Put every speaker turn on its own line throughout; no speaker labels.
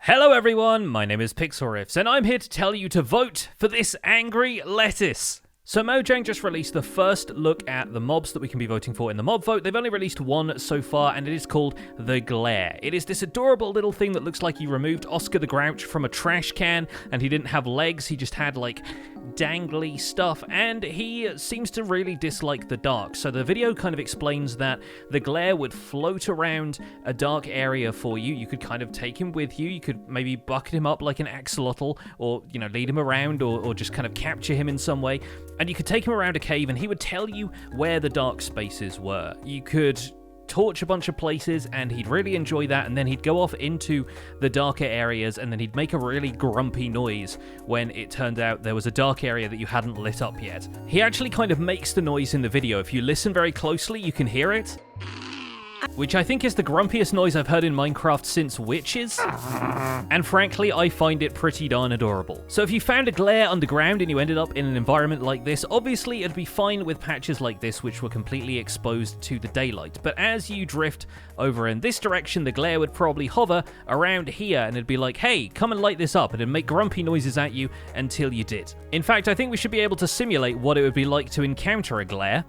Hello everyone, my name is Pixlriffs, and I'm here to tell you to vote for this angry lettuce. So Mojang just released the first look at the mobs that we can be voting for in the mob vote. They've only released one so far, and it is called the Glare. It is this adorable little thing that looks like he removed Oscar the Grouch from a trash can, and he didn't have legs, he just had like dangly stuff, and he seems to really dislike the dark. So the video kind of explains that the Glare would float around a dark area for you. You could kind of take him with you. You could maybe bucket him up like an axolotl, or, you know, lead him around, or just kind of capture him in some way. And you could take him around a cave, and he would tell you where the dark spaces were. You could torch a bunch of places, and he'd really enjoy that, and then he'd go off into the darker areas, and then he'd make a really grumpy noise when it turned out there was a dark area that you hadn't lit up yet. He actually kind of makes the noise in the video. If you listen very closely, you can hear it, which I think is the grumpiest noise I've heard in Minecraft since witches, and frankly, I find it pretty darn adorable. So if you found a Glare underground and you ended up in an environment like this, obviously it'd be fine with patches like this which were completely exposed to the daylight, but as you drift over in this direction, the Glare would probably hover around here, and it'd be like, hey, come and light this up, and it'd make grumpy noises at you until you did. In fact, I think we should be able to simulate what it would be like to encounter a Glare.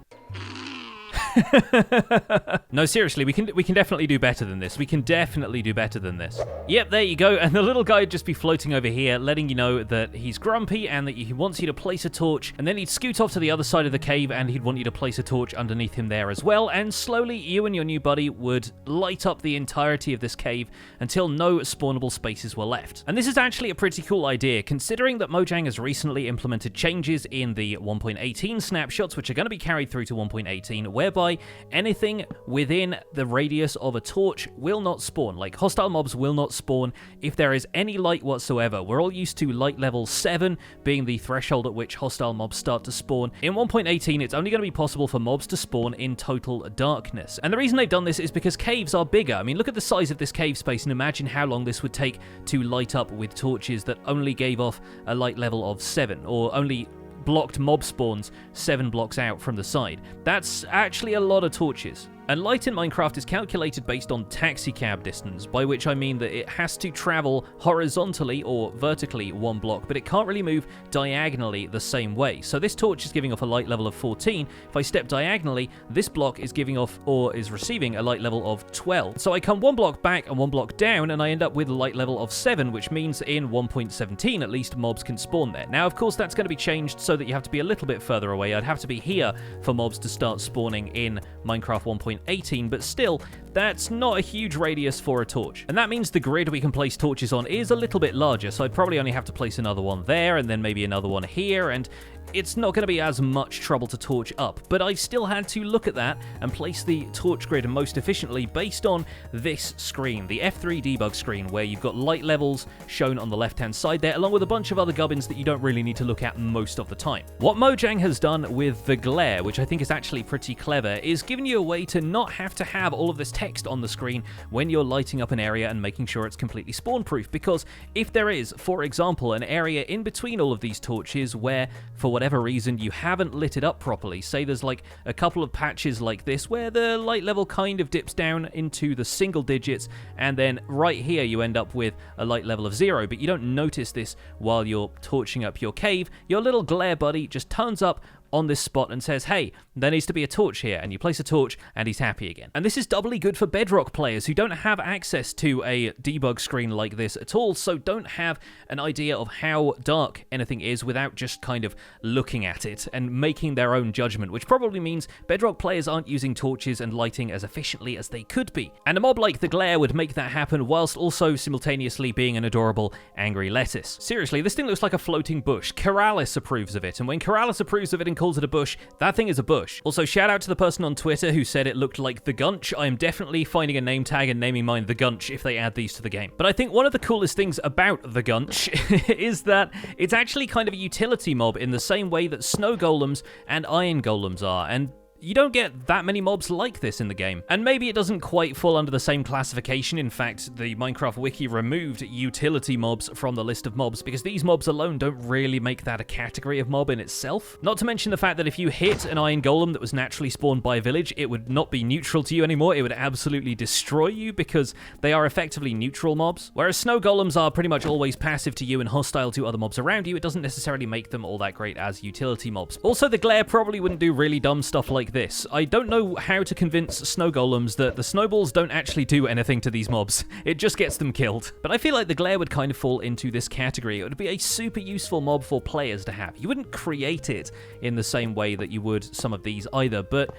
No, seriously, we can definitely do better than this. We can definitely do better than this. Yep, there you go. And the little guy would just be floating over here, letting you know that he's grumpy and that he wants you to place a torch. And then he'd scoot off to the other side of the cave, and he'd want you to place a torch underneath him there as well. And slowly, you and your new buddy would light up the entirety of this cave until no spawnable spaces were left. And this is actually a pretty cool idea, considering that Mojang has recently implemented changes in the 1.18 snapshots, which are going to be carried through to 1.18, whereby anything within the radius of a torch will not spawn. Like, hostile mobs will not spawn if there is any light whatsoever. We're all used to light level 7 being the threshold at which hostile mobs start to spawn. In 1.18, it's only going to be possible for mobs to spawn in total darkness. And the reason they've done this is because caves are bigger. I mean, look at the size of this cave space and imagine how long this would take to light up with torches that only gave off a light level of 7, or only blocked mob spawns 7 blocks out from the side. That's actually a lot of torches. And light in Minecraft is calculated based on taxicab distance, by which I mean that it has to travel horizontally or vertically 1 block, but it can't really move diagonally the same way. So this torch is giving off a light level of 14. If I step diagonally, this block is giving off, or is receiving, a light level of 12. So I come 1 block back and 1 block down, and I end up with a light level of 7, which means in 1.17 at least mobs can spawn there. Now, of course, that's going to be changed so that you have to be a little bit further away. I'd have to be here for mobs to start spawning in Minecraft 1.18, but still, that's not a huge radius for a torch. And that means the grid we can place torches on is a little bit larger, so I'd probably only have to place another one there, and then maybe another one here, and it's not going to be as much trouble to torch up. But I still had to look at that and place the torch grid most efficiently based on this screen, the F3 debug screen, where you've got light levels shown on the left-hand side there, along with a bunch of other gubbins that you don't really need to look at most of the time. What Mojang has done with the Glare, which I think is actually pretty clever, is giving you a way to not have to have all of this text on the screen when you're lighting up an area and making sure it's completely spawn-proof. Because if there is, for example, an area in between all of these torches where, for whatever reason, you haven't lit it up properly, say there's like a couple of patches like this where the light level kind of dips down into the single digits, and then right here you end up with a light level of 0, but you don't notice this while you're torching up your cave, your little Glare buddy just turns up on this spot and says, hey, there needs to be a torch here, and you place a torch and he's happy again. And this is doubly good for Bedrock players who don't have access to a debug screen like this at all, so don't have an idea of how dark anything is without just kind of looking at it and making their own judgment, which probably means Bedrock players aren't using torches and lighting as efficiently as they could be. And a mob like the Glare would make that happen whilst also simultaneously being an adorable angry lettuce. Seriously, this thing looks like a floating bush. Keralis approves of it, and when Keralis approves of it and calls it a bush, that thing is a bush. Also, shout out to the person on Twitter who said it looked like the Gunch. I am definitely finding a name tag and naming mine the Gunch if they add these to the game. But I think one of the coolest things about the Gunch is that it's actually kind of a utility mob in the same way that snow golems and iron golems are. And you don't get that many mobs like this in the game. And maybe it doesn't quite fall under the same classification. In fact, the Minecraft wiki removed utility mobs from the list of mobs because these mobs alone don't really make that a category of mob in itself. Not to mention the fact that if you hit an iron golem that was naturally spawned by a village, it would not be neutral to you anymore. It would absolutely destroy you because they are effectively neutral mobs. Whereas snow golems are pretty much always passive to you and hostile to other mobs around you, it doesn't necessarily make them all that great as utility mobs. Also, the glare probably wouldn't do really dumb stuff like this. I don't know how to convince snow golems that the snowballs don't actually do anything to these mobs. It just gets them killed. But I feel like the glare would kind of fall into this category. It would be a super useful mob for players to have. You wouldn't create it in the same way that you would some of these either, but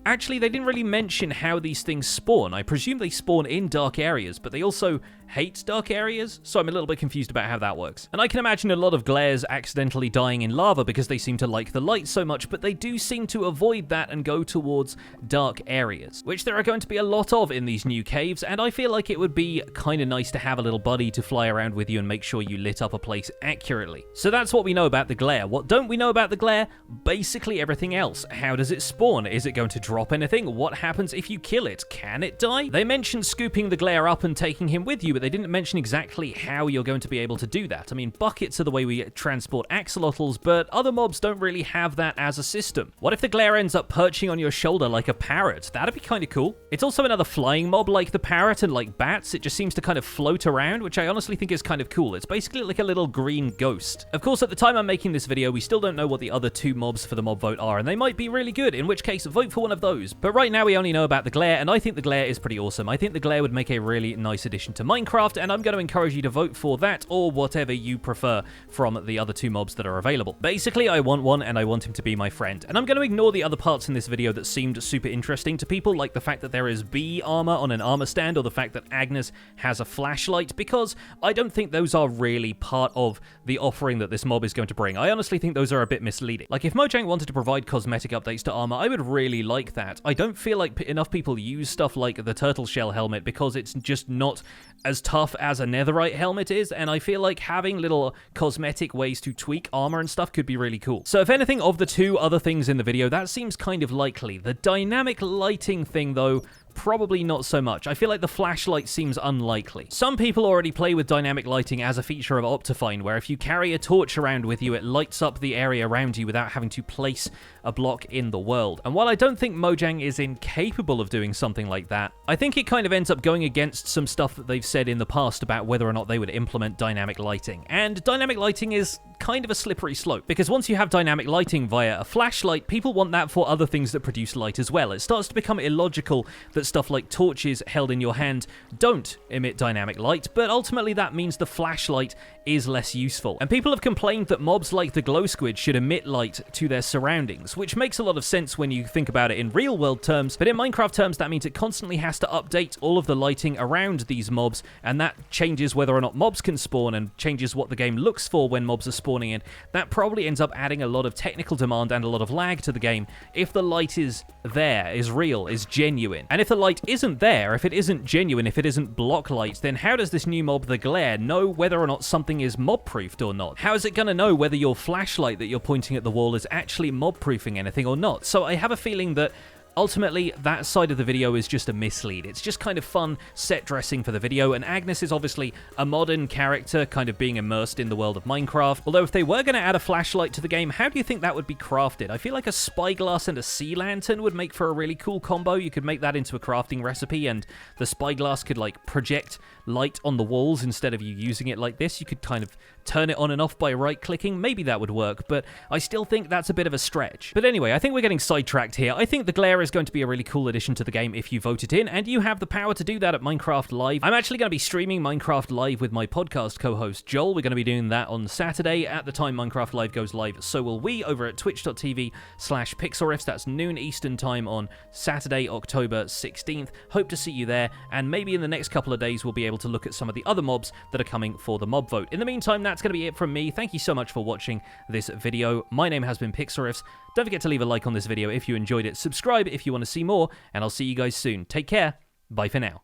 actually, they didn't really mention how these things spawn. I presume they spawn in dark areas, but they also hate dark areas, so I'm a little bit confused about how that works. And I can imagine a lot of glares accidentally dying in lava because they seem to like the light so much, but they do seem to avoid that and go towards dark areas, which there are going to be a lot of in these new caves, and I feel like it would be kind of nice to have a little buddy to fly around with you and make sure you lit up a place accurately. So that's what we know about the glare. What don't we know about the glare? Basically everything else. How does it spawn? Is it going to drop anything? What happens if you kill it? Can it die? They mentioned scooping the glare up and taking him with you, but they didn't mention exactly how you're going to be able to do that. I mean, buckets are the way we transport axolotls, but other mobs don't really have that as a system. What if the glare ends up perching on your shoulder like a parrot? That'd be kind of cool. It's also another flying mob like the parrot and like bats. It just seems to kind of float around, which I honestly think is kind of cool. It's basically like a little green ghost. Of course, at the time I'm making this video, we still don't know what the other two mobs for the mob vote are, and they might be really good, in which case vote for one of those. But right now we only know about the glare, and I think the glare is pretty awesome. I think the glare would make a really nice addition to Minecraft, and I'm going to encourage you to vote for that or whatever you prefer from the other two mobs that are available. Basically, I want one, and I want him to be my friend. And I'm going to ignore the other parts in this video that seemed super interesting to people, like the fact that there is bee armor on an armor stand, or the fact that Agnes has a flashlight, because I don't think those are really part of the offering that this mob is going to bring. I honestly think those are a bit misleading. Like, if Mojang wanted to provide cosmetic updates to armor, I would really like that. I don't feel like enough people use stuff like the turtle shell helmet because it's just not as tough as a netherite helmet is, and I feel like having little cosmetic ways to tweak armor and stuff could be really cool. So if anything of the two other things in the video, that seems kind of likely. The dynamic lighting thing, though, probably not so much. I feel like the flashlight seems unlikely. Some people already play with dynamic lighting as a feature of Optifine, where if you carry a torch around with you, it lights up the area around you without having to place a block in the world. And while I don't think Mojang is incapable of doing something like that, I think it kind of ends up going against some stuff that they've said in the past about whether or not they would implement dynamic lighting. And dynamic lighting is kind of a slippery slope, because once you have dynamic lighting via a flashlight, people want that for other things that produce light as well. It starts to become illogical that stuff like torches held in your hand don't emit dynamic light, but ultimately that means the flashlight is less useful. And people have complained that mobs like the glow squid should emit light to their surroundings, which makes a lot of sense when you think about it in real world terms, but in Minecraft terms that means it constantly has to update all of the lighting around these mobs, and that changes whether or not mobs can spawn and changes what the game looks for when mobs are spawning in. That probably ends up adding a lot of technical demand and a lot of lag to the game if the light is there, is real, is genuine. And if the light isn't there, if it isn't genuine, if it isn't block light, then how does this new mob, the glare, know whether or not something is mob-proofed or not? How is it going to know whether your flashlight that you're pointing at the wall is actually mob-proofing anything or not? So I have a feeling that ultimately, that side of the video is just a mislead. It's just kind of fun set dressing for the video, and Agnes is obviously a modern character kind of being immersed in the world of Minecraft. Although if they were going to add a flashlight to the game, how do you think that would be crafted? I feel like a spyglass and a sea lantern would make for a really cool combo. You could make that into a crafting recipe, and the spyglass could like project light on the walls instead of you using it like this. You could kind of turn it on and off by right-clicking. Maybe that would work, but I still think that's a bit of a stretch. But anyway, I think we're getting sidetracked here. I think the glare is going to be a really cool addition to the game if you vote it in, and you have the power to do that at Minecraft Live. I'm actually going to be streaming Minecraft Live with my podcast co-host Joel. We're going to be doing that on Saturday. At the time Minecraft Live goes live, so will we, over at twitch.tv/Pixlriffs. That's noon Eastern time on Saturday, October 16th. Hope to see you there, and maybe in the next couple of days we'll be able to look at some of the other mobs that are coming for the mob vote. In the meantime, that's going to be it from me. Thank you so much for watching this video. My name has been Pixlriffs. Don't forget to leave a like on this video if you enjoyed it. Subscribe if you want to see more, and I'll see you guys soon. Take care. Bye for now.